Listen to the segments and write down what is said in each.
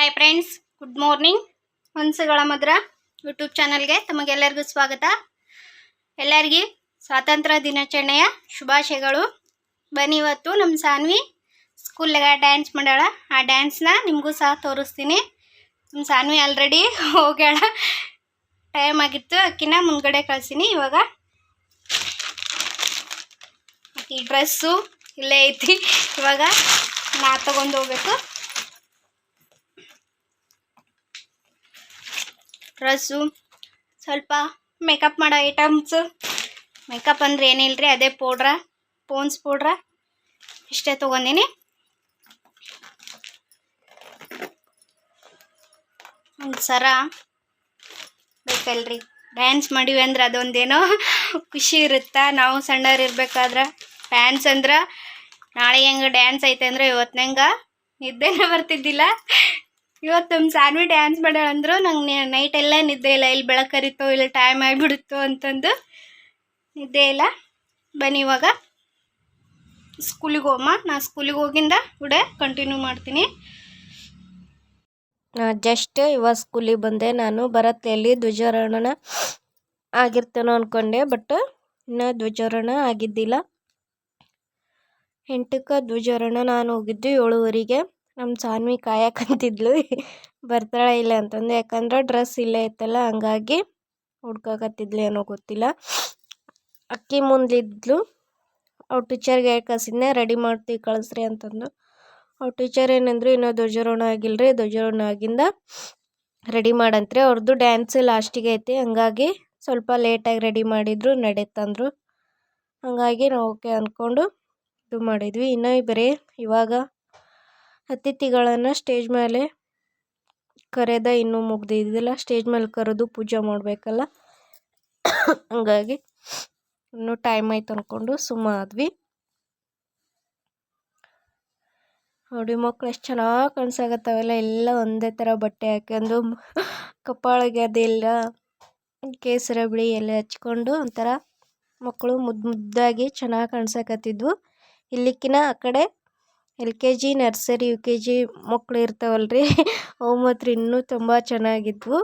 Hi friends, good morning. ಹೊನ್ಸುಗಳ ಮಧುರ YouTube ಚಾನಲ್ಗೆ ತಮಗೆಲ್ಲರಿಗೂ ಸ್ವಾಗತ. ಎಲ್ಲರಿಗೂ ಸ್ವಾತಂತ್ರ್ಯ ದಿನಾಚರಣೆಯ ಶುಭಾಶಯಗಳು. ಬನ್ನಿ, ಇವತ್ತು ನಮ್ಮ ಸಾನ್ವಿ ಸ್ಕೂಲ್ಗೆ ಡ್ಯಾನ್ಸ್ ಮಾಡ್ಯಾಳ. ಆ ಡ್ಯಾನ್ಸ್ನ ನಿಮಗೂ ಸಹ ತೋರಿಸ್ತೀನಿ. ನಮ್ಮ ಸಾನ್ವಿ ಆಲ್ರೆಡಿ ಹೋಗ್ಯಾಳ, ಟೈಮ್ ಆಗಿತ್ತು. ಅಕ್ಕಿನ ಮುಂದ್ಗಡೆ ಕಳ್ಸೀನಿ. ಇವಾಗ ಈ ಡ್ರೆಸ್ಸು ಇಲ್ಲೇ ಐತಿ. ಇವಾಗ ನಾ ತಗೊಂಡು ಹೋಗ್ಬೇಕು. ಡ್ರೆಸ್ಸು, ಸ್ವಲ್ಪ ಮೇಕಪ್ ಮಾಡೋ ಐಟಮ್ಸು. ಮೇಕಪ್ ಅಂದರೆ ಏನಿಲ್ಲರಿ, ಅದೇ ಪೋನ್ಸ್ ಪೌಡ್ರ ಇಷ್ಟೇ ತೊಗೊಂಡಿನಿ. ಒಂದು ಸರ ಬೇಕಲ್ರಿ, ಡ್ಯಾನ್ಸ್ ಮಾಡೀವಿ ಅಂದ್ರೆ ಅದೊಂದೇನೋ ಖುಷಿ ಇರುತ್ತಾ. ನಾವು ಸಣ್ಣವ್ರು ಇರ್ಬೇಕಾದ್ರೆ ಡ್ಯಾನ್ಸ್ ಅಂದ್ರೆ ನಾಳೆ ಹೆಂಗೆ ಡ್ಯಾನ್ಸ್ ಐತೆ ಅಂದರೆ ಇವತ್ತಿನಂಗೆ ನಿದ್ದೆನೇ ಬರ್ತಿದ್ದಿಲ್ಲ. ಇವತ್ತು ನಮ್ಮ ಸಾನ್ವಿ ಡ್ಯಾನ್ಸ್ ಮಾಡ್ಯಾಳಂದ್ರು ನಂಗೆ ನೈಟೆಲ್ಲ ನಿದ್ದೆ ಇಲ್ಲ. ಇಲ್ಲಿ ಬೆಳಕರಿತೋ ಇಲ್ಲ ಟೈಮ್ ಆಗಿಬಿಡುತ್ತೋ ಅಂತಂದು ನಿದ್ದೆ ಇಲ್ಲ. ಬನ್ನಿ, ಇವಾಗ ಸ್ಕೂಲಿಗೆ ಹೋಗಮ್ಮ. ನಾ ಸ್ಕೂಲಿಗೆ ಹೋಗಿಂದ ಕೂಡ ಕಂಟಿನ್ಯೂ ಮಾಡ್ತೀನಿ. ಜಸ್ಟ್ ಇವಾಗ ಸ್ಕೂಲಿಗೆ ಬಂದೆ. ನಾನು ಬರತ್ತೆಯಲ್ಲಿ ಧ್ವಜಾರೋಹಣ ಆಗಿರ್ತೇನೋ ಅಂದ್ಕೊಂಡೆ, ಬಟ್ ಇನ್ನೂ ಧ್ವಜಾರೋಹಣ ಆಗಿದ್ದಿಲ್ಲ. 8ಕ್ಕೆ ಧ್ವಜಾರೋಹಣ. ನಾನು ಹೋಗಿದ್ದು 7:15. ನಮ್ಮ ಸಾನ್ವಿ ಕಾಯಕಂತಿದ್ಲು ಬರ್ತಾಳ ಇಲ್ಲ ಅಂತಂದು. ಯಾಕಂದ್ರೆ ಡ್ರೆಸ್ ಇಲ್ಲೇ ಇತ್ತಲ್ಲ, ಹಂಗಾಗಿ ಹುಡ್ಕಾಕತ್ತಿದ್ಲು, ಏನೋ ಗೊತ್ತಿಲ್ಲ. ಅಕ್ಕಿ ಮುಂದಿದ್ಲು. ಅವ್ರ ಟೀಚರ್ಗೆ ಕಳ್ಸಿದ್ನೆ, ರೆಡಿ ಮಾಡ್ತೀವಿ ಕಳಿಸ್ರಿ ಅಂತಂದು. ಅವ್ರ ಟೀಚರ್ ಏನಂದ್ರು, ಇನ್ನೂ ಧ್ವಜಾರೋಹಣ ಆಗಿಲ್ಲರಿ, ಧ್ವಜಾರೋಹಣ ಆಗಿಂದ ರೆಡಿ ಮಾಡಂತ್ರಿ. ಅವ್ರದ್ದು ಡ್ಯಾನ್ಸ್ ಲಾಸ್ಟಿಗೆ ಐತಿ, ಹಂಗಾಗಿ ಸ್ವಲ್ಪ ಲೇಟಾಗಿ ರೆಡಿ ಮಾಡಿದ್ರು, ನಡೆತಂದ್ರು. ಹಂಗಾಗಿ ನಾವು ಓಕೆ ಅಂದ್ಕೊಂಡು ಇದು ಮಾಡಿದ್ವಿ. ಇನ್ನೂ ಬರೀ ಇವಾಗ ಅತಿಥಿಗಳನ್ನು ಸ್ಟೇಜ್ ಮೇಲೆ ಕರೆದ ಇನ್ನೂ ಮುಗ್ದಿದ್ದಿಲ್ಲ. ಸ್ಟೇಜ್ ಮೇಲೆ ಕರೆದು ಪೂಜೆ ಮಾಡಬೇಕಲ್ಲ, ಹಂಗಾಗಿ ಇನ್ನೂ ಟೈಮ್ ಆಯ್ತು ಅಂದ್ಕೊಂಡು ಸುಮ್ಮಾದ್ವಿ. ನೋಡಿ ಮಕ್ಳು ಎಷ್ಟು ಚೆನ್ನಾಗಿ ಕಾಣಿಸಾಕತ್ತಾವೆಲ್ಲ. ಎಲ್ಲ ಒಂದೇ ಥರ ಬಟ್ಟೆ ಹಾಕ್ಯಂಡು ಕಪಾಳಿಗೆ ಅದೆಲ್ಲ ಕೇಸರ ಬಿಳಿ ಎಲ್ಲ ಹಚ್ಕೊಂಡು ಒಂಥರ ಮಕ್ಕಳು ಮುದ್ದಾಗಿ ಚೆನ್ನಾಗಿ ಕಾಣಿಸಾಕತ್ತಿದ್ವು. ಇಲ್ಲಿಕ್ಕಿನ ಆ ಕಡೆ LKG, ನರ್ಸರಿ, UKG ಮಕ್ಕಳು ಇರ್ತಾವಲ್ರಿ, ಅವು ಮಾತ್ರ ಇನ್ನೂ ತುಂಬ ಚೆನ್ನಾಗಿದ್ವು.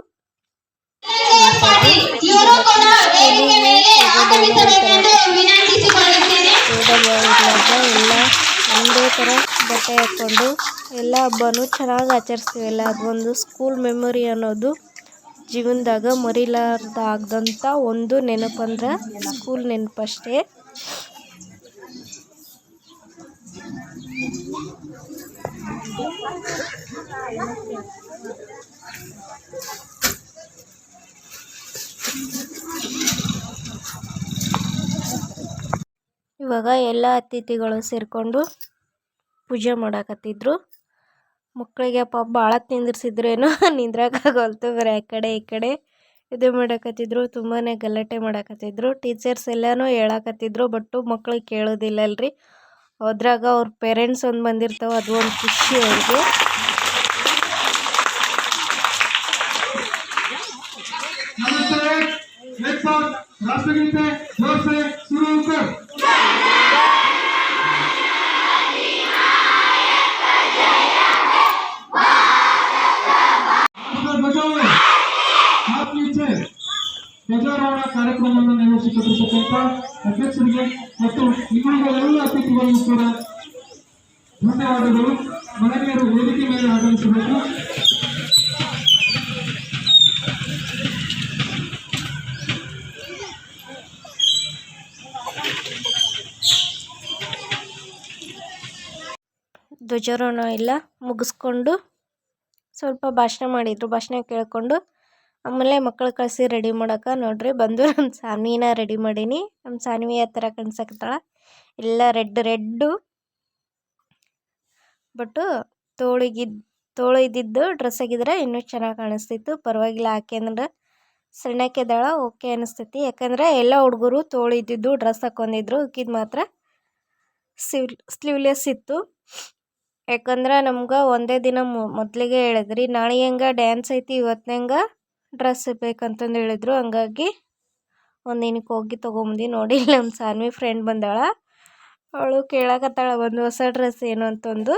ಎಲ್ಲ ಒಂದೇ ಥರ ಬಟ್ಟೆ ಹಾಕ್ಕೊಂಡು ಎಲ್ಲ ಹಬ್ಬನೂ ಚೆನ್ನಾಗಿ ಆಚರಿಸ್ತೀವಲ್ಲ, ಅದೊಂದು ಸ್ಕೂಲ್ ಮೆಮೊರಿ ಅನ್ನೋದು ಜೀವನದಾಗ ಮರಿಲಾರ್ದಾಗದಂಥ ಒಂದು ನೆನಪಂದ್ರೆ ಸ್ಕೂಲ್ ನೆನಪಷ್ಟೇ. ಇವಾಗ ಎಲ್ಲ ಅತಿಥಿಗಳು ಸೇರಿಕೊಂಡು ಪೂಜೆ ಮಾಡಾಕತ್ತಿದ್ರು. ಮಕ್ಕಳಿಗೆ ಪಾಪ ಭಾಳ ನಿಂದಿರ್ಸಿದ್ರೇನೋ ನಿಂದ್ರಕ್ಕಾಗಲ್ತು, ಬರೀ ಆ ಕಡೆ ಈ ಕಡೆ ಇದು ಮಾಡಾಕತ್ತಿದ್ರು. ತುಂಬಾ ಗಲಾಟೆ ಮಾಡಾಕತ್ತಿದ್ರು. ಟೀಚರ್ಸ್ ಎಲ್ಲನೂ ಹೇಳಾಕತ್ತಿದ್ರು, ಬಟ್ಟು ಮಕ್ಳಿಗೆ ಕೇಳೋದಿಲ್ಲಲ್ರಿ. ಅದ್ರಾಗ ಅವ್ರ ಪೇರೆಂಟ್ಸ್ ಒಂದು ಬಂದಿರ್ತಾವೆ, ಅದು ಒಂದು ಖುಷಿ ಅವ್ರಿಗೆ. ಧ್ವಜಾರೋಹಣ ಕಾರ್ಯಕ್ರಮವನ್ನು ನಿರ್ವಹಿಸಿಕೊಟ್ಟಿರ್ತಕ್ಕಂಥ ಅಧ್ಯಕ್ಷರಿಗೆ ಮತ್ತು ಇನ್ನುಳಿದ ಎಲ್ಲ ಅತಿಥಿಗಳಿಗೂ ಕೂಡ ಧನ್ಯವಾದಗಳು. ಮಹಿಳೆಯರು ವೇದಿಕೆ ಮೇಲೆ ಆಗಮಿಸಬೇಕು. ಧ್ವಜಾರೋಹಣ ಎಲ್ಲ ಮುಗಿಸ್ಕೊಂಡು ಸ್ವಲ್ಪ ಭಾಷಣ ಮಾಡಿದರು. ಭಾಷಣ ಕೇಳ್ಕೊಂಡು ಆಮೇಲೆ ಮಕ್ಕಳು ಕಳಿಸಿ ರೆಡಿ ಮಾಡೋಕೆ ನೋಡ್ರಿ ಬಂದು ನಮ್ಮ ಸಾನ್ವಿನ ರೆಡಿ ಮಾಡೀನಿ. ನಮ್ಮ ಸಾನ್ವಿ ಆ ಥರ ಕಾಣಿಸಕತ್ತಾಳ, ಎಲ್ಲ ರೆಡ್ಡು. ಬಟ್ಟು ತೋಳು ಇದ್ದಿದ್ದು ಡ್ರೆಸ್ ಆಗಿದ್ರೆ ಇನ್ನೂ ಚೆನ್ನಾಗಿ ಕಾಣಿಸ್ತಿತ್ತು. ಪರವಾಗಿಲ್ಲ, ಯಾಕೆಂದ್ರೆ ಸಣ್ಣಕ್ಕಿದ್ದಾಳ, ಓಕೆ ಅನಿಸ್ತೈತಿ. ಯಾಕಂದರೆ ಎಲ್ಲ ಹುಡುಗರು ತೋಳು ಇದ್ದಿದ್ದು ಡ್ರೆಸ್ ಹಾಕ್ಕೊಂಡಿದ್ರು, ಇಕ್ಕಿದ್ದು ಮಾತ್ರ ಸ್ಲೀವ್ಲೆಸ್ ಇತ್ತು. ಯಾಕಂದ್ರೆ ನಮ್ಗೆ ಒಂದೇ ದಿನ ಮೊದಲಿಗೆ ಹೇಳಿದ್ರಿ, ನಾಳೆ ಹೆಂಗೆ ಡ್ಯಾನ್ಸ್ ಐತಿ, ಇವತ್ತಿನಂಗೆ ಡ್ರೆಸ್ ಬೇಕಂತಂದು ಹೇಳಿದ್ರು. ಹಂಗಾಗಿ ಒಂದಿನಕ್ಕೆ ಹೋಗಿ ತೊಗೊಂಬಂದು. ನೋಡಿ, ನಮ್ಮ ಸಾನ್ವಿ ಫ್ರೆಂಡ್ ಬಂದಾಳ, ಅವಳು ಕೇಳಕತ್ತಾಳ ಒಂದು ಹೊಸ ಡ್ರೆಸ್ ಏನು ಅಂತಂದು.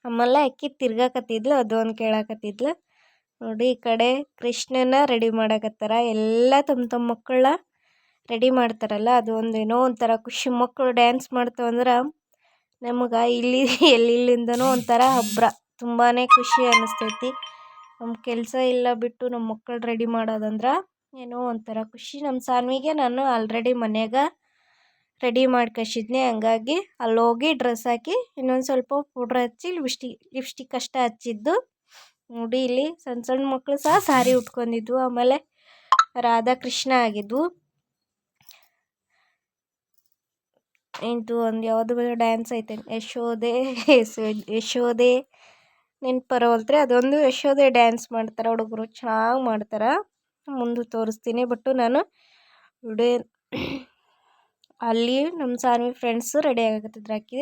ಆಮೇಲೆ ಅಕ್ಕಿ ತಿರ್ಗಾಕತ್ತಿದ್ಲು, ಅದು ಒಂದು ಕೇಳಾಕತ್ತಿದ್ಲು. ನೋಡಿ ಈ ಕಡೆ ಕೃಷ್ಣನ ರೆಡಿ ಮಾಡಾಕತ್ತಾರ. ಎಲ್ಲ ತಮ್ಮ ಮಕ್ಕಳನ್ನ ರೆಡಿ ಮಾಡ್ತಾರಲ್ಲ, ಅದು ಒಂದೇನೋ ಒಂಥರ ಖುಷಿ. ಮಕ್ಕಳು ಡ್ಯಾನ್ಸ್ ಮಾಡ್ತಾವಂದ್ರೆ ನಮಗೆ ಎಲ್ಲಿಂದನೋ ಒಂಥರ ಹಬ್ಬರ, ತುಂಬಾ ಖುಷಿ ಅನ್ನಿಸ್ತೈತಿ. ನಮ್ಮ ಕೆಲಸ ಎಲ್ಲ ಬಿಟ್ಟು ನಮ್ಮ ಮಕ್ಕಳು ರೆಡಿ ಮಾಡೋದಂದ್ರೆ ಏನೋ ಒಂಥರ ಖುಷಿ. ನಮ್ಮ ಸಾನ್ವಿಗೆ ನಾನು ಆಲ್ರೆಡಿ ಮನ್ಯಾಗ ರೆಡಿ ಮಾಡಿ ಕಳಿಸಿದ್ನಿ. ಹಂಗಾಗಿ ಅಲ್ಲೋಗಿ ಡ್ರೆಸ್ ಹಾಕಿ ಇನ್ನೊಂದು ಸ್ವಲ್ಪ ಪೌಡ್ರ್ ಹಚ್ಚಿ ಲಿಪ್ಸ್ಟಿಕ್ ಅಷ್ಟೇ ಹಚ್ಚಿದ್ದು. ನೋಡಿ ಇಲ್ಲಿ ಸಣ್ಣ ಸಣ್ಣ ಮಕ್ಕಳು ಸಹ ಸಾರಿ ಉಟ್ಕೊಂಡಿದ್ವು. ಆಮೇಲೆ ರಾಧಾಕೃಷ್ಣ ಆಗಿದ್ವು. ಇಂಟು ಒಂದು ಯಾವುದು ಡ್ಯಾನ್ಸ್ ಐತೆ, ಯಶೋದೆ ನೆನ್ಪರವಲ್ತ್ರಿ. ಅದೊಂದು ಯಶೋದೆ ಡ್ಯಾನ್ಸ್ ಮಾಡ್ತಾರೆ ಹುಡುಗರು, ಚೆನ್ನಾಗಿ ಮಾಡ್ತಾರೆ. ಮುಂದೆ ತೋರಿಸ್ತೀನಿ. ಬಟ್ಟು ನಾನು ವಿಡಿಯೋ ಅಲ್ಲಿ ನಮ್ಮ ಸಾನ್ವಿ ಫ್ರೆಂಡ್ಸು ರೆಡಿ ಆಗಕತ್ತಿದ್ರು. ಆಕಿ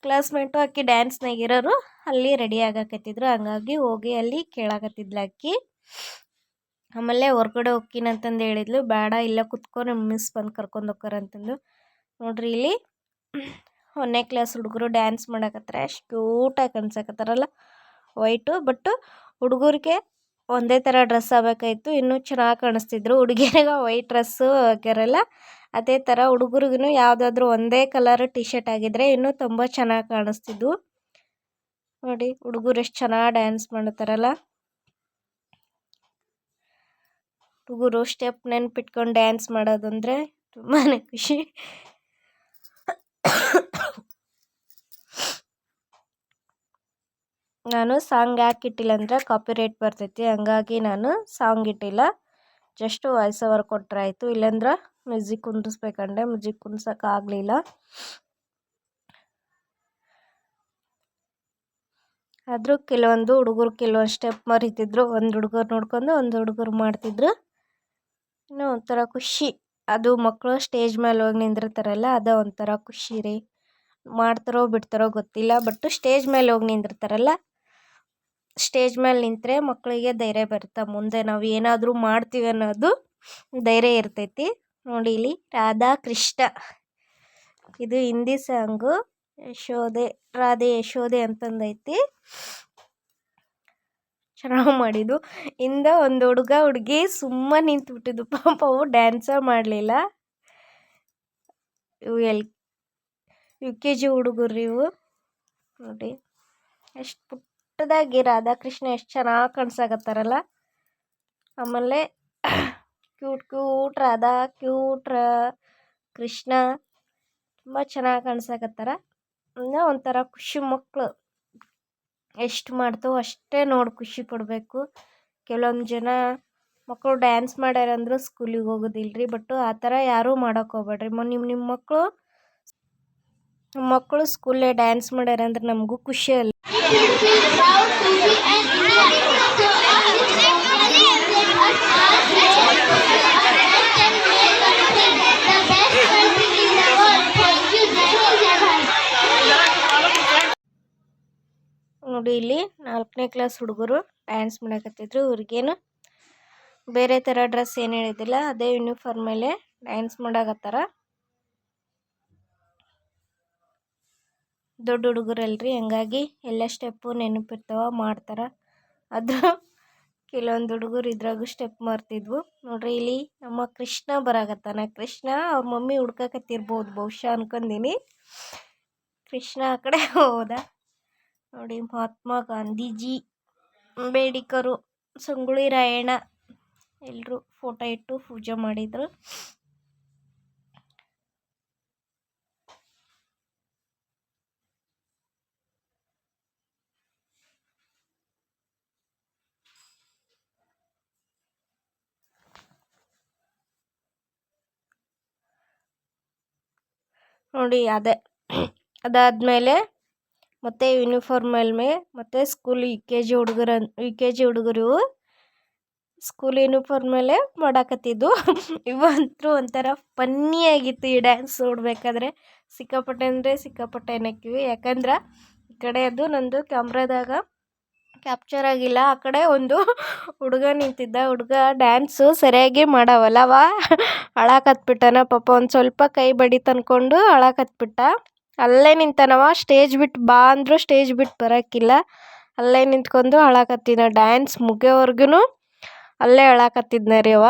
ಕ್ಲಾಸ್ಮೇಟು ಆಕಿ ಡ್ಯಾನ್ಸ್ನಾಗ ಇರೋರು ಅಲ್ಲಿ ರೆಡಿ ಆಗಕತ್ತಿದ್ರು. ಹಂಗಾಗಿ ಹೋಗಿ ಅಲ್ಲಿ ಕೇಳಾಕತ್ತಿದ್ಲು ಆಕಿ. ಆಮೇಲೆ ಹೊರ್ಗಡೆ ಹೋಗ್ತೀನಂತಂದು ಹೇಳಿದ್ಲು. ಬೇಡ ಇಲ್ಲ ಕುತ್ಕೊ, ನಮ್ಮ ಮಿಸ್ ಬಂದು ಕರ್ಕೊಂಡು ಹೋಗ್ತಾರ ಅಂತಂದು. ನೋಡ್ರಿ ಇಲ್ಲಿ 1ನೇ ಕ್ಲಾಸ್ ಹುಡುಗರು ಡ್ಯಾನ್ಸ್ ಮಾಡಕತ್ತಾರ. ಎಷ್ಟು ಕ್ಯೂಟಾಗಿ ಕಾಣಿಸಕತ್ತಾರಲ್ಲ, ವೈಟು. ಬಟ್ಟು ಹುಡುಗರಿಗೆ ಒಂದೇ ಥರ ಡ್ರೆಸ್ ಆಗಬೇಕಾಯ್ತು, ಇನ್ನೂ ಚೆನ್ನಾಗಿ ಕಾಣಿಸ್ತಿದ್ರು. ಹುಡುಗಿಯರಿಗೆ ವೈಟ್ ಡ್ರೆಸ್ಸು ಹಾಕ್ಯಾರಲ್ಲ, ಅದೇ ಥರ ಹುಡುಗರಿಗೂ ಯಾವುದಾದ್ರೂ ಒಂದೇ ಕಲರ್ ಟಿ ಶರ್ಟ್ ಆಗಿದ್ರೆ ಇನ್ನೂ ತುಂಬ ಚೆನ್ನಾಗಿ ಕಾಣಿಸ್ತಿದ್ವು. ನೋಡಿ ಹುಡುಗರು ಎಷ್ಟು ಚೆನ್ನಾಗಿ ಡ್ಯಾನ್ಸ್ ಮಾಡ್ತಾರಲ್ಲ. ಹುಡುಗರು ಸ್ಟೆಪ್ ನೆನ್ಪಿಟ್ಕೊಂಡು ಡ್ಯಾನ್ಸ್ ಮಾಡೋದಂದರೆ ತುಂಬಾ ಖುಷಿ. ನಾನು ಸಾಂಗ್ ಯಾಕೆ ಇಟ್ಟಿಲ್ಲ ಅಂದರೆ ಕಾಪಿರೈಟ್ ಬರ್ತೈತಿ. ಹಂಗಾಗಿ ನಾನು ಸಾಂಗ್ ಇಟ್ಟಿಲ್ಲ, ಜಸ್ಟ್ ವಾಯ್ಸ್ ಓವರ್ ಕೊಟ್ಟರೆ ಆಯಿತು. ಇಲ್ಲಾಂದ್ರೆ ಮ್ಯೂಸಿಕ್ ಕುಂದಿಸ್ಬೇಕಂಡೆ, ಮ್ಯೂಸಿಕ್ ಕುಂದ್ಸೋಕ್ಕಾಗಲಿಲ್ಲ. ಆದರೂ ಕೆಲವೊಂದು ಹುಡುಗರು ಕೆಲವೊಂದು ಸ್ಟೆಪ್ ಮರಿತಿದ್ರು. ಒಂದು ಹುಡುಗರು ನೋಡ್ಕೊಂಡು ಒಂದು ಹುಡುಗರು ಮಾಡ್ತಿದ್ರು. ಇನ್ನೂ ಒಂಥರ ಖುಷಿ. ಅದು ಮಕ್ಕಳು ಸ್ಟೇಜ್ ಮೇಲೆ ಹೋಗಿ ನಿಂದಿರ್ತಾರಲ್ಲ, ಅದೇ ಒಂಥರ ಖುಷಿ ರೀ. ಮಾಡ್ತಾರೋ ಬಿಡ್ತಾರೋ ಗೊತ್ತಿಲ್ಲ, ಬಟ್ ಸ್ಟೇಜ್ ಮೇಲೆ ಹೋಗಿ ನಿಂದಿರ್ತಾರಲ್ಲ, ಸ್ಟೇಜ್ ಮೇಲೆ ನಿಂತರೆ ಮಕ್ಕಳಿಗೆ ಧೈರ್ಯ ಬರುತ್ತೆ. ಮುಂದೆ ನಾವು ಏನಾದರೂ ಮಾಡ್ತೀವಿ ಅನ್ನೋದು ಧೈರ್ಯ ಇರ್ತೈತಿ. ನೋಡಿ ಇಲ್ಲಿ ರಾಧಾಕೃಷ್ಣ, ಇದು ಹಿಂದಿ ಸಾಂಗು. ರಾಧೆ ಯಶೋದೆ ಅಂತಂದೈತಿ. ಚೆನ್ನಾಗಿ ಮಾಡಿದ್ದು. ಇಂದ ಒಂದು ಹುಡುಗ ಹುಡುಗಿ ಸುಮ್ಮನೆ ನಿಂತ್ಬಿಟ್ಟಿದ್ದು. ಪಾಪ ಅವು ಡ್ಯಾನ್ಸ ಮಾಡಲಿಲ್ಲ. ಇವು UKG ಹುಡುಗರು ಇವು. ನೋಡಿ ಎಷ್ಟು ಪುಟ್ಟದಾಗಿ ರಾಧಾಕೃಷ್ಣ ಎಷ್ಟು ಚೆನ್ನಾಗಿ ಕಾಣಿಸಾಕತ್ತಾರಲ್ಲ. ಆಮೇಲೆ ಕ್ಯೂಟ್ ರಾಧಾ, ಕೃಷ್ಣ ತುಂಬ ಚೆನ್ನಾಗಿ ಕಾಣಿಸಾಕತ್ತಾರ. ಇನ್ನೂ ಒಂಥರ ಖುಷಿ. ಮಕ್ಕಳು ಎಷ್ಟು ಮಾಡ್ತಾವೋ ಅಷ್ಟೇ ನೋಡಿ ಖುಷಿ ಪಡಬೇಕು. ಕೆಲವೊಂದು ಜನ ಮಕ್ಕಳು ಡ್ಯಾನ್ಸ್ ಮಾಡ್ಯಾರಂದ್ರೆ ಸ್ಕೂಲಿಗೆ ಹೋಗೋದಿಲ್ರಿ. ಬಟ್ಟು ಆ ಥರ ಯಾರೂ ಮಾಡೋಕೆ ಹೋಗ್ಬೇಡ್ರಿ. ನಿಮ್ಮ ಮಕ್ಕಳು ಸ್ಕೂಲೇ ಡ್ಯಾನ್ಸ್ ಮಾಡ್ಯಾರಂದ್ರೆ ನಮಗೂ ಖುಷಿ ಅಲ್ಲ. ನೋಡಿ ಇಲ್ಲಿ 4ನೇ ಕ್ಲಾಸ್ ಹುಡುಗರು ಡ್ಯಾನ್ಸ್ ಮಾಡಕತ್ತಿದ್ರು. ಇವ್ರಿಗೇನು ಬೇರೆ ಥರ ಡ್ರೆಸ್ ಏನು ಹೇಳಿದಿಲ್ಲ, ಅದೇ ಯೂನಿಫಾರ್ಮ್ ಮೇಲೆ ಡ್ಯಾನ್ಸ್ ಮಾಡಾಕತ್ತಾರ. ದೊಡ್ಡ ಹುಡುಗರಲ್ರಿ, ಹಂಗಾಗಿ ಎಲ್ಲ ಸ್ಟೆಪ್ಪು ನೆನಪಿರ್ತಾವ, ಮಾಡ್ತಾರೆ. ಅದು ಕೆಲವೊಂದು ಹುಡುಗರು ಇದ್ರಾಗೂ ಸ್ಟೆಪ್ ಮಾಡ್ತಿದ್ವು. ನೋಡ್ರಿ ಇಲ್ಲಿ ನಮ್ಮ ಕೃಷ್ಣ ಬರಾಕತ್ತಾನ. ಕೃಷ್ಣ ಅವ್ರ ಮಮ್ಮಿ ಹುಡ್ಕಕತ್ತಿರ್ಬೋದು ಬಹುಶಃ ಅನ್ಕೊಂಡೀನಿ. ಕೃಷ್ಣ ಆ ಕಡೆ ಹೋದ. ನೋಡಿ ಮಹಾತ್ಮ ಗಾಂಧೀಜಿ, ಅಂಬೇಡ್ಕರು, ಸಂಗೊಳ್ಳಿ ರಾಯಣ್ಣ ಎಲ್ಲರೂ ಫೋಟೋ ಇಟ್ಟು ಪೂಜೆ ಮಾಡಿದರು. ನೋಡಿ ಅದಾದಮೇಲೆ ಮತ್ತು ಯೂನಿಫಾರ್ಮ್ ಮೇಲೆ ಮತ್ತು ಸ್ಕೂಲ್ UKG ಹುಡುಗರು ಸ್ಕೂಲ್ ಯೂನಿಫಾರ್ಮ್ ಮೇಲೆ ಮಾಡಾಕತ್ತಿದ್ದು. ಇವಂತೂ ಒಂಥರ ಫನ್ನಿಯಾಗಿತ್ತು ಈ ಡ್ಯಾನ್ಸ್ ನೋಡಬೇಕಾದ್ರೆ. ಸಿಕ್ಕಾಪಟ್ಟೆ ಅಂದರೆ ಸಿಕ್ಕಾಪಟ್ಟೆ ನಕ್ಕಿವಿ. ಯಾಕಂದ್ರೆ ಈ ಕಡೆ ಅದು ನಂದು ಕ್ಯಾಮ್ರಾದಾಗ ಕ್ಯಾಪ್ಚರ್ ಆಗಿಲ್ಲ. ಆ ಕಡೆ ಒಂದು ಹುಡುಗ ನಿಂತಿದ್ದ. ಹುಡುಗ ಡ್ಯಾನ್ಸು ಸರಿಯಾಗಿ ಮಾಡವಲ್ಲವ, ಅಳಾಕತ್ಬಿಟ್ಟನ ಪಾಪ. ಒಂದು ಸ್ವಲ್ಪ ಕೈ ಬಡಿ ತಂದ್ಕೊಂಡು ಅಳಾಕತ್ಬಿಟ್ಟ. ಅಲ್ಲೇ ನಿಂತಾನವ. ಸ್ಟೇಜ್ ಬಿಟ್ಟು ಬಾ ಅಂದರೂ ಸ್ಟೇಜ್ ಬಿಟ್ಟು ಬರೋಕ್ಕಿಲ್ಲ. ಅಲ್ಲೇ ನಿಂತ್ಕೊಂಡು ಅಳಕತ್ತಿದ್ದ. ಡ್ಯಾನ್ಸ್ ಮುಗಿಯೋವರ್ಗು ಅಲ್ಲೇ ಅಳಕತ್ತಿದ್ನ ರೀ ಅವ.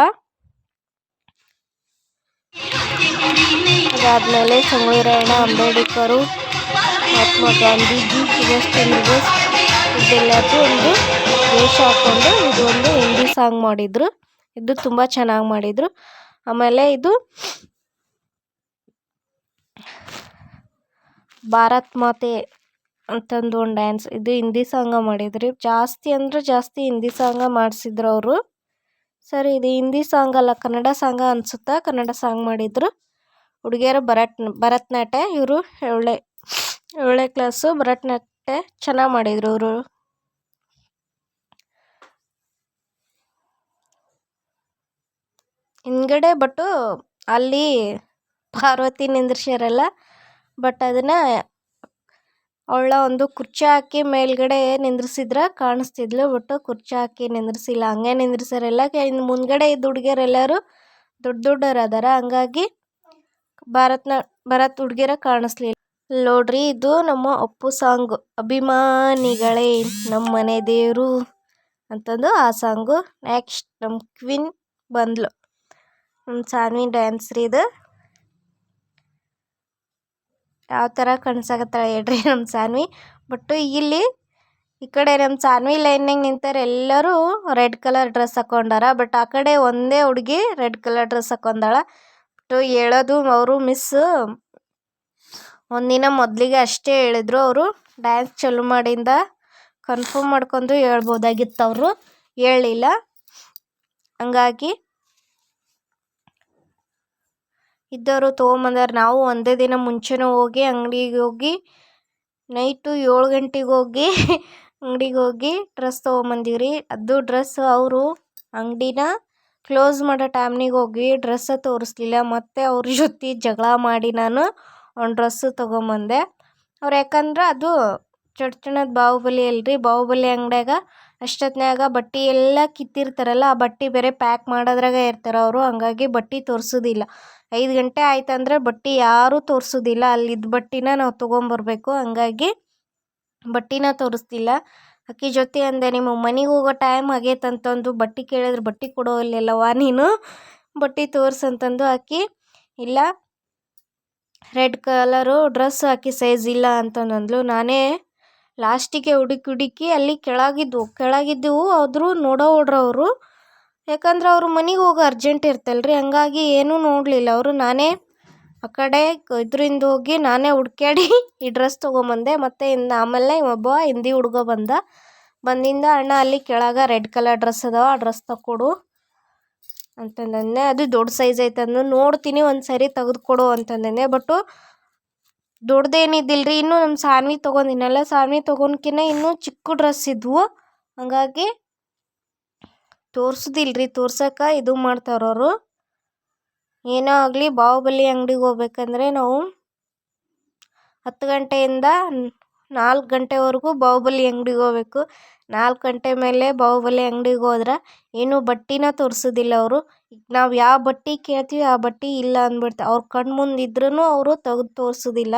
ಅದಾದಮೇಲೆ ಸಂಗೊಳ್ಳಿ ರಾಯಣ್ಣ, ಅಂಬೇಡ್ಕರು, ಮಹಾತ್ಮ ಗಾಂಧೀಜಿ, ಸುಭಾಷ್ ಚಂದ್ರ ಬೋಸ್ ಇದೆಲ್ಲದೂ ಒಂದು ವೇಷ ಹಾಕ್ಕೊಂಡು ಇದು ಒಂದು ಹಿಂದಿ ಸಾಂಗ್ ಮಾಡಿದರು. ಇದು ತುಂಬ ಚೆನ್ನಾಗಿ ಮಾಡಿದರು. ಆಮೇಲೆ ಇದು ಭಾರತ್ ಮಾತೆ ಅಂತಂದು ಒಂದು ಡ್ಯಾನ್ಸ್, ಇದು ಹಿಂದಿ ಸಾಂಗ ಮಾಡಿದ್ರಿ. ಜಾಸ್ತಿ ಅಂದ್ರೆ ಜಾಸ್ತಿ ಹಿಂದಿ ಸಾಂಗ ಮಾಡಿಸಿದ್ರು ಅವರು. ಸರಿ, ಇದು ಹಿಂದಿ ಸಾಂಗ್ ಅಲ್ಲ, ಕನ್ನಡ ಸಾಂಗ ಅನಿಸುತ್ತಾ. ಕನ್ನಡ ಸಾಂಗ್ ಮಾಡಿದರು. ಹುಡುಗಿಯರು ಭರತನಾಟ್ಯ, ಇವರು ಏಳನೇ ಕ್ಲಾಸು. ಭರತನಾಟ್ಯ ಚೆನ್ನಾಗಿ ಮಾಡಿದರು ಇವರು. ಹಿಂದ್ಗಡೆ ಬಟ್ಟು ಅಲ್ಲಿ ಪಾರ್ವತಿ ನಿಂದ್ರಿಸ್ಯಾರಲ್ಲ, ಬಟ್ ಅದನ್ನು ಅವಳ ಒಂದು ಕುರ್ಚಿ ಹಾಕಿ ಮೇಲ್ಗಡೆ ನಿಂದ್ರಿಸಿದ್ರ ಕಾಣಿಸ್ತಿದ್ಲು. ಬಟ್ ಕುರ್ಚಿ ಹಾಕಿ ನಿಂದ್ರಿಸಿಲ್ಲ, ಹಂಗೆ ನಿಂದ್ರಿಸ್ಯಾರೆಲ್ಲ. ಇನ್ನು ಮುಂದ್ಗಡೆ ಇದ್ದ ಹುಡುಗಿಯರೆಲ್ಲರೂ ದೊಡ್ಡವ್ರು ಅದಾರ, ಹಂಗಾಗಿ ಭರತ್ ಹುಡುಗಿಯರ ಕಾಣಿಸ್ಲಿಲ್ಲ. ನೋಡ್ರಿ, ಇದು ನಮ್ಮ ಅಪ್ಪು ಸಾಂಗು, ಅಭಿಮಾನಿಗಳೇ ನಮ್ಮನೆ ದೇವರು ಅಂತಂದು ಆ ಸಾಂಗು. ನೆಕ್ಸ್ಟ್ ನಮ್ಮ ಕ್ವೀನ್ ಬಂದ್ಲು, ನಮ್ಮ ಸಾನ್ವಿ ಡ್ಯಾನ್ಸ್ ರೀ ಇದು. ಯಾವ ಥರ ಕಾಣಿಸಾಕತ್ತಾಳೆ ಹೇಳ್ರಿ ನಮ್ಮ ಸಾನ್ವಿ. ಬಟ್ಟು ಇಲ್ಲಿ ಈ ಕಡೆ ನಮ್ಮ ಸಾನ್ವಿ ಲೈನ್ನಾಗ ನಿಂತಾರೆ ಎಲ್ಲರೂ ರೆಡ್ ಕಲರ್ ಡ್ರೆಸ್ ಹಾಕೊಂಡಾರ. ಬಟ್ ಆ ಕಡೆ ಒಂದೇ ಹುಡುಗಿ ರೆಡ್ ಕಲರ್ ಡ್ರೆಸ್ ಹಾಕೊಂಡಾಳ. ಬಟ್ಟು ಹೇಳೋದು ಅವರು ಮಿಸ್ ಒಂದಿನ ಮೊದಲಿಗೆ ಅಷ್ಟೇ ಹೇಳಿದ್ರು. ಅವರು ಡ್ಯಾನ್ಸ್ ಚಾಲು ಮಾಡಿಂದ ಕನ್ಫರ್ಮ್ ಮಾಡ್ಕೊಂಡು ಹೇಳ್ಬೋದಾಗಿತ್ತು, ಅವರು ಹೇಳಲಿಲ್ಲ. ಹಂಗಾಗಿ ಇದ್ದವರು ತೊಗೊಂಬಂದಾರ. ನಾವು ಒಂದೇ ದಿನ ಮುಂಚೆನೇ ಹೋಗಿ ಅಂಗಡಿಗೆ ಹೋಗಿ ನೈಟು 7 ಗಂಟೆಗೆ ಹೋಗಿ ಅಂಗಡಿಗೆ ಹೋಗಿ ಡ್ರೆಸ್ ತೊಗೊಂಬಂದೀವ್ರಿ. ಅದು ಡ್ರೆಸ್ ಅವರು ಅಂಗಡಿನ ಕ್ಲೋಸ್ ಮಾಡೋ ಟೈಮ್ನಿಗೆ ಹೋಗಿ ಡ್ರೆಸ್ಸ ತೋರಿಸ್ಲಿಲ್ಲ. ಮತ್ತು ಅವ್ರ ಜೊತೆ ಜಗಳ ಮಾಡಿ ನಾನು ಒಂದು ಡ್ರೆಸ್ಸು ತೊಗೊಂಬಂದೆ. ಅವ್ರು ಯಾಕಂದ್ರೆ ಅದು ಚಡ್ಚಣದ ಬಾಹುಬಲಿ ಅಲ್ರಿ, ಬಾಹುಬಲಿ ಅಂಗಡ್ಯಾಗ ಅಷ್ಟೊತ್ನ್ಯಾಗ ಬಟ್ಟೆ ಎಲ್ಲ ಕಿತ್ತಿರ್ತಾರಲ್ಲ, ಆ ಬಟ್ಟೆ ಬೇರೆ ಪ್ಯಾಕ್ ಮಾಡೋದ್ರಾಗ ಇರ್ತಾರೆ ಅವರು. ಹಂಗಾಗಿ ಬಟ್ಟೆ ತೋರಿಸೋದಿಲ್ಲ. 5 ಗಂಟೆ ಆಯ್ತಂದ್ರೆ ಬಟ್ಟೆ ಯಾರೂ ತೋರಿಸೋದಿಲ್ಲ. ಅಲ್ಲಿದ್ದ ಬಟ್ಟೆನ ನಾವು ತೊಗೊಂಬರ್ಬೇಕು. ಹಂಗಾಗಿ ಬಟ್ಟೆನ ತೋರಿಸ್ತಿಲ್ಲ. ಆಕಿ ಜೊತೆ ಅಂದೆ, ನಿಮ್ಮ ಮನೆಗೆ ಹೋಗೋ ಟೈಮ್ ಆಗೈತಂತಂದು ಬಟ್ಟೆ ಕೇಳಿದ್ರೆ ಬಟ್ಟೆ ಕೊಡೋಲ್ಲವಾ ನೀನು, ಬಟ್ಟೆ ತೋರ್ಸಂತಂದು. ಆಕಿ ಇಲ್ಲ, ರೆಡ್ ಕಲರು ಡ್ರೆಸ್ ಆಕಿ ಸೈಜ್ ಇಲ್ಲ ಅಂತಂದ್ಲು. ನಾನೇ ಲಾಸ್ಟಿಗೆ ಹುಡುಕಿ ಅಲ್ಲಿ ಕೆಳಗಿದ್ದವು ಆದರೂ ನೋಡೋಡ್ರು ಅವರು. ಯಾಕಂದ್ರೆ ಅವ್ರ ಮನೆಗೆ ಹೋಗೋ ಅರ್ಜೆಂಟ್ ಇರ್ತಲ್ರಿ, ಹಂಗಾಗಿ ಏನೂ ನೋಡಲಿಲ್ಲ ಅವರು. ನಾನೇ ಆ ಕಡೆ ಇದರಿಂದ ಹೋಗಿ ನಾನೇ ಹುಡ್ಕ್ಯಾಡಿ ಈ ಡ್ರೆಸ್ ತೊಗೊಂಬಂದೆ. ಮತ್ತು ಆಮೇಲೆ ಒಬ್ಬ ಹಿಂದಿ ಹುಡುಗ ಬಂದಿಂದ ಅಣ್ಣ ಅಲ್ಲಿ ಕೆಳಗೆ ರೆಡ್ ಕಲರ್ ಡ್ರೆಸ್ ಅದಾವ, ಆ ಡ್ರೆಸ್ ತಕ್ಕೊಡು ಅಂತಂದೆ. ಅದು ದೊಡ್ಡ ಸೈಜ್ ಐತಂದು ನೋಡ್ತೀನಿ, ಒಂದು ಸರಿ ತೆಗೆದುಕೊಡು ಅಂತಂದೆ. ಬಟ್ಟು ದೊಡ್ಡದೇನಿದ್ದಿಲ್ರಿ. ಇನ್ನೂ ನಮ್ಮ ಸಾನ್ವಿ ತೊಗೊಂಡಿನಲ್ಲ, ಸಾನ್ವಿ ತೊಗೊಂಡ್ಕಿನ್ನ ಇನ್ನೂ ಚಿಕ್ಕ ಡ್ರೆಸ್ ಇದ್ವು. ಹಂಗಾಗಿ ತೋರ್ಸೋದಿಲ್ರಿ, ತೋರ್ಸೋಕೆ ಇದು ಮಾಡ್ತಾರವರು. ಏನೋ ಆಗಲಿ, ಬಾಹುಬಲಿ ಅಂಗಡಿಗೆ ಹೋಗ್ಬೇಕಂದ್ರೆ ನಾವು 10 ಗಂಟೆಯಿಂದ 4 ಗಂಟೆವರೆಗೂ ಬಾಹುಬಲಿ ಅಂಗಡಿಗೆ ಹೋಗ್ಬೇಕು. 4 ಗಂಟೆ ಮೇಲೆ ಬಾಹುಬಲಿ ಅಂಗಡಿಗೆ ಹೋದ್ರೆ ಏನೂ ಬಟ್ಟೆನ ತೋರಿಸೋದಿಲ್ಲ ಅವರು. ನಾವು ಯಾವ ಬಟ್ಟೆ ಕೇಳ್ತೀವಿ ಆ ಬಟ್ಟೆ ಇಲ್ಲ ಅಂದ್ಬಿಡ್ತಾರೆ. ಅವ್ರ ಕಣ್ಣು ಮುಂದೆ ಇದ್ರೂ ಅವರು ತೆಗೆದು ತೋರಿಸೋದಿಲ್ಲ,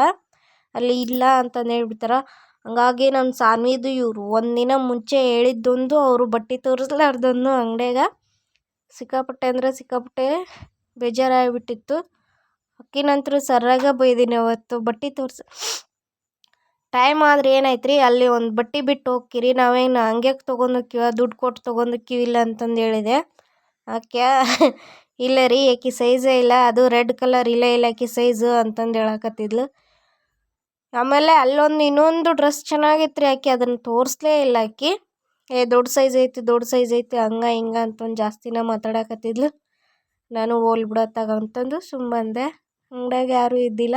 ಅಲ್ಲಿ ಇಲ್ಲ ಅಂತಂದು ಹೇಳ್ಬಿಡ್ತಾರೆ. ಹಂಗಾಗಿ ನಮ್ಮ ಸಾನ್ವಿದು ಇವರು ಒಂದಿನ ಮುಂಚೆ ಹೇಳಿದ್ದೊಂದು, ಅವರು ಬಟ್ಟೆ ತೋರಿಸ್ಲಾರ್ದೊಂದು ಅಂಗಡಿಯಾಗ ಸಿಕ್ಕಾಪಟ್ಟೆ ಅಂದರೆ ಸಿಕ್ಕಾಪಟ್ಟೆ ಬೇಜಾರಾಗಿಬಿಟ್ಟಿತ್ತು. ಅಕ್ಕಿನಂತರೂ ಸರ್ರಾಗ ಬೈದೀನಿ ಅವತ್ತು. ಬಟ್ಟೆ ಟೈಮ್ ಆದರೆ ಏನಾಯ್ತು ಅಲ್ಲಿ ಒಂದು ಬಟ್ಟೆ ಬಿಟ್ಟು ಹೋಗ್ಕಿರಿ, ನಾವೇನು ಹಂಗ್ಯಾಕೆ ತೊಗೊಂಡೋಕ್ಕಿವ, ದುಡ್ಡು ಕೊಟ್ಟು ತೊಗೊಂಡೋಕ್ಕಿವಿಲ್ಲ ಅಂತಂದು ಹೇಳಿದೆ. ಆಕೆ ಇಲ್ಲ ರೀ, ಆಕಿ ಸೈಜೇ ಇಲ್ಲ, ಅದು ರೆಡ್ ಕಲರ್ ಇಲ್ಲ ಆಕಿ ಸೈಜು ಅಂತಂದು ಹೇಳಕತ್ತಿದ್ಲು. ಆಮೇಲೆ ಅಲ್ಲೊಂದು ಇನ್ನೊಂದು ಡ್ರೆಸ್ ಚೆನ್ನಾಗಿತ್ತು ರೀ, ಆಕೆ ಅದನ್ನು ತೋರಿಸ್ಲೇ ಇಲ್ಲ. ಆಕಿ ದೊಡ್ಡ ಸೈಜ್ ಐತಿ ಹಂಗೆ ಹಿಂಗೆ ಅಂತಂದು ಜಾಸ್ತಿನ ಮಾತಾಡಕತ್ತಿದ್ಲು. ನಾನು ಹೋಲ್ ಬಿಡತ್ತಾಗ ಅಂತಂದು ಸುಮ್ಮಂದೆ. ಅಂಗಡಿಯಾಗ ಯಾರೂ ಇದ್ದಿಲ್ಲ.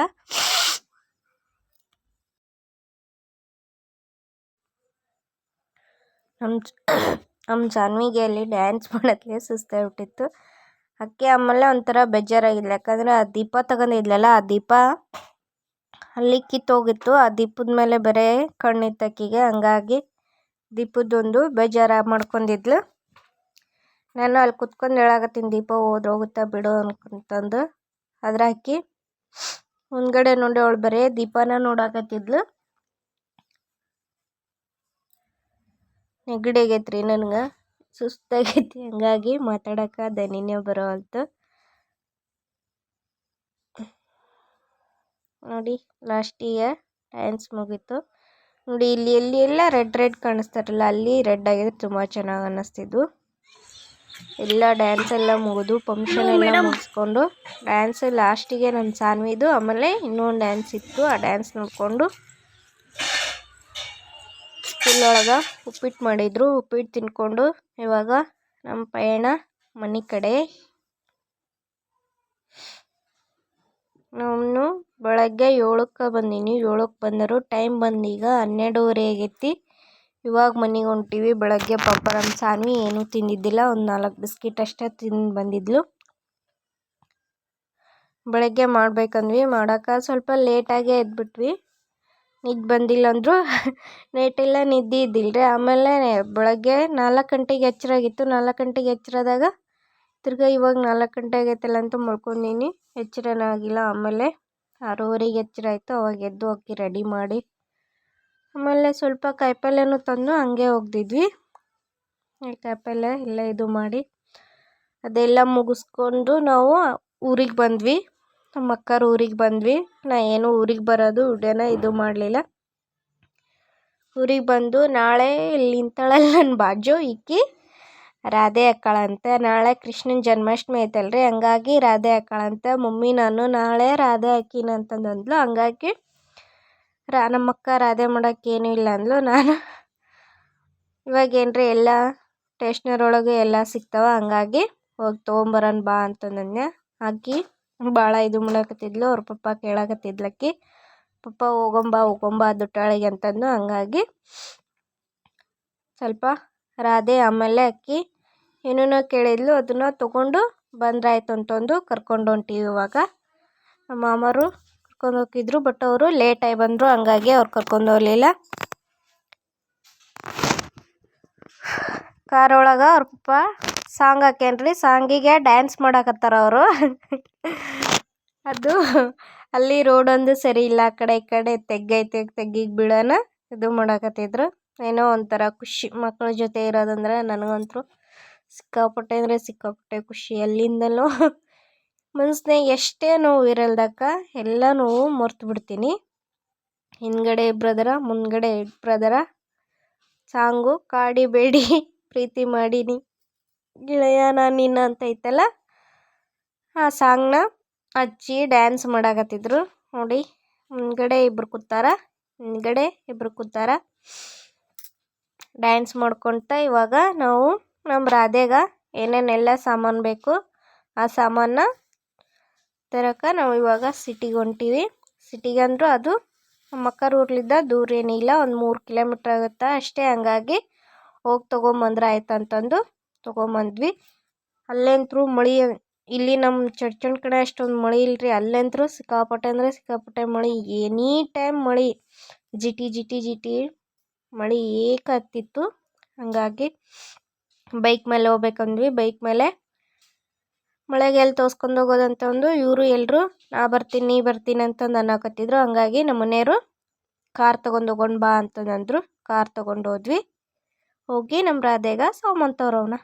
ನಮ್ಮ ಜಾನ್ವಿಗೆ ಅಲ್ಲಿ ಡ್ಯಾನ್ಸ್ ಮಾಡೋಕ್ಕೆ ಸುಸ್ತಾಗ್ಬಿಟ್ಟಿತ್ತು. ಅಕ್ಕಿ ಆಮೇಲೆ ಒಂಥರ ಬೇಜಾರಾಗಿದ್ಲು. ಯಾಕಂದರೆ ಆ ದೀಪ ತಗೊಂಡಿದ್ಲಲ್ಲ, ಆ ದೀಪ ಅಲ್ಲಿ ಕಿತ್ತೋಗಿತ್ತು. ಆ ದೀಪದ ಮೇಲೆ ಬರೀ ಕಣ್ಣಿತ್ತು ಅಕ್ಕಿಗೆ, ಹಂಗಾಗಿ ದೀಪದೊಂದು ಬೇಜಾರು ಮಾಡ್ಕೊಂಡಿದ್ಲು. ನಾನು ಅಲ್ಲಿ ಕುತ್ಕೊಂಡು ಹೇಳಾಕತ್ತೀನಿ, ದೀಪ ಹೋಗುತ್ತಾ ಬಿಡು ಅನ್ಕೊಂತಂದು. ಆದ್ರೆ ಆಕಿ ಮುಂದ್ಗಡೆ ನೋಡಿ ಅವಳು ಬರೇ ದೀಪಾನ ನೋಡಾಕತ್ತಿದ್ಲು. ನೆಗಡಿ ಆಗೈತ್ರಿ ನನಗೆ, ಸುಸ್ತಾಗೈತಿ, ಹಂಗಾಗಿ ಮಾತಾಡಕ್ಕೆ ದನಿನೇ ಬರೋವಲ್ತು. ನೋಡಿ ಲಾಸ್ಟಿಗೆ ಡ್ಯಾನ್ಸ್ ಮುಗೀತು. ನೋಡಿ ಇಲ್ಲಿ ಎಲ್ಲಿ ಎಲ್ಲ ರೆಡ್ ಕಾಣಿಸ್ತಾರಲ್ಲ, ಅಲ್ಲಿ ರೆಡ್ ಆಗಿದ್ರೆ ತುಂಬ ಚೆನ್ನಾಗಿ ಅನ್ನಿಸ್ತಿದ್ವು. ಎಲ್ಲ ಡ್ಯಾನ್ಸ್ ಎಲ್ಲ ಮುಗಿದು ಫಂಕ್ಷನ್ ಎಲ್ಲ ಮುಗಿಸ್ಕೊಂಡು ಡ್ಯಾನ್ಸ್ ಲಾಸ್ಟಿಗೆ ನಮ್ಮ ಸಾನ್ವಿದು, ಆಮೇಲೆ ಇನ್ನೊಂದು ಡ್ಯಾನ್ಸ್ ಇತ್ತು. ಆ ಡ್ಯಾನ್ಸ್ ನೋಡಿಕೊಂಡು ಸ್ಕೂಲ್ ಒಳಗೆ ಉಪ್ಪಿಟ್ಟು ಮಾಡಿದ್ರು. ಉಪ್ಪಿಟ್ಟು ತಿನ್ಕೊಂಡು ಇವಾಗ ನಮ್ಮ ಪಯಣ ಮನೆ ಕಡೆ. ನಾನು ಬೆಳಗ್ಗೆ 7ಕ್ಕೆ ಬಂದೀನಿ. 7ಕ್ಕೆ ಬಂದರು. ಟೈಮ್ ಬಂದೀಗ 12:30 ಆಗೈತಿ. ಇವಾಗ ಮನೆಗೆ ಹೊಂಟೀವಿ. ಬೆಳಗ್ಗೆ ಪಾಪ ನಮ್ಮ ಸಾನ್ವಿ ಏನೂ ತಿಂದಿದ್ದಿಲ್ಲ, ಒಂದು 4 ಬಿಸ್ಕಿಟ್ ಅಷ್ಟೇ ತಿಂದು ಬಂದಿದ್ಲು. ಬೆಳಗ್ಗೆ ಮಾಡ್ಬೇಕಂದ್ವಿ, ಮಾಡೋಕೆ ಸ್ವಲ್ಪ ಲೇಟಾಗೇ ಎದ್ಬಿಟ್ವಿ. ನಿದ್ದೆ ಬಂದಿಲ್ಲ ಅಂದರು ನೈಟೆಲ್ಲ ನಿದ್ದೆ ಇದ್ದಿಲ್ಲ ರೀ. ಆಮೇಲೆ ಬೆಳಗ್ಗೆ 4 ಗಂಟೆಗೆ ಎಚ್ಚರ ಆಗಿತ್ತು. 4 ಗಂಟೆಗೆ ಎಚ್ಚರದಾಗ ತಿರ್ಗಾ ಇವಾಗ 4 ಗಂಟೆ ಆಗೈತಲ್ಲ ಅಂತ ಮಲ್ಕೊಂಡೀನಿ, ಎಚ್ಚರನೇ ಆಗಿಲ್ಲ. ಆಮೇಲೆ 6:30ಗೆ ಎಚ್ಚರ ಆಯಿತು. ಅವಾಗ ಎದ್ದು ಹೋಗಿ ರೆಡಿ ಮಾಡಿ, ಆಮೇಲೆ ಸ್ವಲ್ಪ ಕಾಯಿಪಲ್ಯನೂ ತಂದು ಹಂಗೆ ಹೋಗ್ದಿದ್ವಿ. ಕಾಯಿಪಲ್ಯ ಎಲ್ಲ ಇದು ಮಾಡಿ ಅದೆಲ್ಲ ಮುಗಿಸ್ಕೊಂಡು ನಾವು ಊರಿಗೆ ಬಂದ್ವಿ. ನಮ್ಮ ಅಕ್ಕರ ಊರಿಗೆ ಬಂದ್ವಿ. ನಾ ಏನು ಊರಿಗೆ ಬರೋದು ವಿಡಿಯೋನ ಇದು ಮಾಡಲಿಲ್ಲ. ಊರಿಗೆ ಬಂದು ನಾಳೆ ಇಲ್ಲಿ ನಿಂತಾಳಲ್ಲ ನನ್ನ ಬಾಜು ಈಕಿ ರಾಧೆ ಅಕ್ಕಳಂತೆ. ನಾಳೆ ಕೃಷ್ಣನ ಜನ್ಮಾಷ್ಟಮಿ ಐತಲ್ರಿ, ಹಂಗಾಗಿ ರಾಧೆ ಅಕ್ಕಳಂತೆ. ಮಮ್ಮಿ ನಾನು ನಾಳೆ ರಾಧೆ ಹಾಕಿನ ಅಂತಂದಂದ್ಲು. ಹಂಗಾಗಿ ನಮ್ಮ ಅಕ್ಕ ರಾಧೆ ಮಾಡೋಕ್ಕೆ ಏನೂ ಇಲ್ಲ ಅಂದ್ಲು. ನಾನು ಇವಾಗೇನ್ರಿ ಎಲ್ಲ ಸ್ಟೇಷ್ನರಿ ಒಳಗೆ ಎಲ್ಲ ಸಿಗ್ತಾವ, ಹಂಗಾಗಿ ಹೋಗಿ ತೊಗೊಂಬರೋಣ ಬಾ ಅಂತಂದನ್ಯ. ಆಕಿ ಭಾಳ ಇದು ಮಾಡಕತ್ತಿದ್ಲು. ಅವ್ರ ಪಪ್ಪ ಕೇಳಕತ್ತಿದ್ಲಕ್ಕಿ, ಪಪ್ಪ ಹೋಗೊಂಬ ದುಟ್ಟಾಳಿಗೆ ಅಂತಂದು. ಹಂಗಾಗಿ ಸ್ವಲ್ಪ ರಾಧೆ ಆಮೇಲೆ ಅಕ್ಕಿ ಏನೇನೋ ಕೇಳಿದ್ಲು, ಅದನ್ನು ತೊಗೊಂಡು ಬಂದ್ರಾಯ್ತು ಅಂತಂದು ಕರ್ಕೊಂಡು ಹೊಂಟೀವಿ. ಇವಾಗ ನಮ್ಮ ಮಾಮರು ಕರ್ಕೊಂಡು ಹೋಗಿದ್ರು, ಬಟ್ ಅವರು ಲೇಟಾಗಿ ಬಂದರು, ಹಂಗಾಗಿ ಅವ್ರು ಕರ್ಕೊಂಡು ಹೋಗಲಿಲ್ಲ. ಕಾರೊಳಗೆ ಅವ್ರ ಪಪ್ಪ ಸಾಂಗ್ ಹಾಕ್ಯಾನ್ರಿ. ಸಾಂಗಿಗೆ ಡ್ಯಾನ್ಸ್ ಮಾಡಾಕತ್ತಾರ ಅವರು. ಅದು ಅಲ್ಲಿ ರೋಡೊಂದು ಸರಿ ಇಲ್ಲ, ಆ ಕಡೆ ಈ ಕಡೆ ತೆಗ್ಗೈತೆ, ತೆಗ್ಗಿಗೆ ಬೀಳೋಣ ಇದು ಮಾಡಾಕತ್ತಿದ್ರು. ಏನೋ ಒಂಥರ ಖುಷಿ ಮಕ್ಕಳ ಜೊತೆ ಇರೋದಂದ್ರೆ. ನನಗಂತೂ ಸಿಕ್ಕಾಪಟ್ಟೆ ಅಂದರೆ ಸಿಕ್ಕಾಪಟ್ಟೆ ಖುಷಿ. ಅಲ್ಲಿಂದಲೂ ಮನಸ್ನಾಗ ಎಷ್ಟೇ ನೋವು ಇರಲ್ದಕ್ಕ ಎಲ್ಲ ನೋವು ಮರ್ತು ಬಿಡ್ತೀನಿ. ಹಿಂದ್ಗಡೆ ಇಬ್ಬರದರ, ಮುಂದ್ಗಡೆ ಇಬ್ಬರದರ. ಸಾಂಗು ಕಾಡಿಬೇಡಿ ಪ್ರೀತಿ ಮಾಡೀನಿ ಗೆಳೆಯ ನಾನು ನಿನ್ನ ಅಂತ ಐತಲ್ಲ, ಆ ಸಾಂಗ್ನ ಹಚ್ಚಿ ಡ್ಯಾನ್ಸ್ ಮಾಡಾಕತ್ತಿದ್ರು. ನೋಡಿ ಮುಂದ್ಗಡೆ ಇಬ್ಬರು ಕೂತಾರ, ಹಿಂದ್ಗಡೆ ಇಬ್ಬರು ಕೂತಾರ. ಡ್ಯಾನ್ಸ್ ಮಾಡ್ಕೊತ ಇವಾಗ ನಾವು ನಮ್ಮ ರಾಧೆಗ ಏನೇನೆಲ್ಲ ಸಾಮಾನು ಬೇಕು ಆ ಸಾಮಾನ ತರಕ್ಕೆ ನಾವು ಇವಾಗ ಸಿಟಿಗೆ ಹೊಂಟೀವಿ. ಸಿಟಿಗೆ ಅಂದರೂ ಅದು ನಮ್ಮ ಅಕ್ಕರ ಊರ್ಲಿದ್ದ ದೂರ ಏನಿಲ್ಲ, ಒಂದು 3 ಕಿಲೋಮೀಟ್ರ್ ಆಗುತ್ತೆ ಅಷ್ಟೇ. ಹಂಗಾಗಿ ಹೋಗಿ ತೊಗೊಂಬಂದ್ರೆ ಆಯ್ತು ಅಂತಂದು ತೊಗೊಂಬಂದ್ವಿ. ಅಲ್ಲೇಂತ್ರು ಮಳೆ, ಇಲ್ಲಿ ನಮ್ಮ ಚಡ್ಚಣ ಕಡೆ ಅಷ್ಟೊಂದು ಮಳೆ ಇಲ್ಲರಿ. ಅಲ್ಲೇಂತ್ರು ಸಿಕ್ಕಾಪಟ್ಟೆ ಅಂದರೆ ಸಿಕ್ಕಾಪಟ್ಟೆ ಮಳೆ. ಎನಿ ಟೈಮ್ ಮಳೆ, ಜಿಟಿ ಜಿಟಿ ಜಿಟಿ ಮಳೆ ಏಕತ್ತಿತ್ತು. ಹಂಗಾಗಿ ಬೈಕ್ ಮೇಲೆ ಹೋಗ್ಬೇಕಂದ್ವಿ. ಬೈಕ್ ಮೇಲೆ ಮಳೆಗೆ ಎಲ್ಲಿ ತೋರಿಸ್ಕೊಂಡು ಹೋಗೋದಂತಂದು ಇವರು ಎಲ್ಲರೂ ನಾ ಬರ್ತೀನಿ ನೀ ಬರ್ತೀನಿ ಅಂತಂದು ಅನ್ನಕತ್ತಿದ್ರು. ಹಂಗಾಗಿ ನಮ್ಮ ಮನೆಯವರು ಕಾರ್ ತೊಗೊಂಡು ಹೋಗೋಣ ಬಾ ಅಂತಂದರು. ಕಾರ್ ತೊಗೊಂಡು ಹೋದ್ವಿ. ಹೋಗಿ ನಮ್ಮ ರಾಧೆಗ ಸಾಮಾನು ತರೋಣ.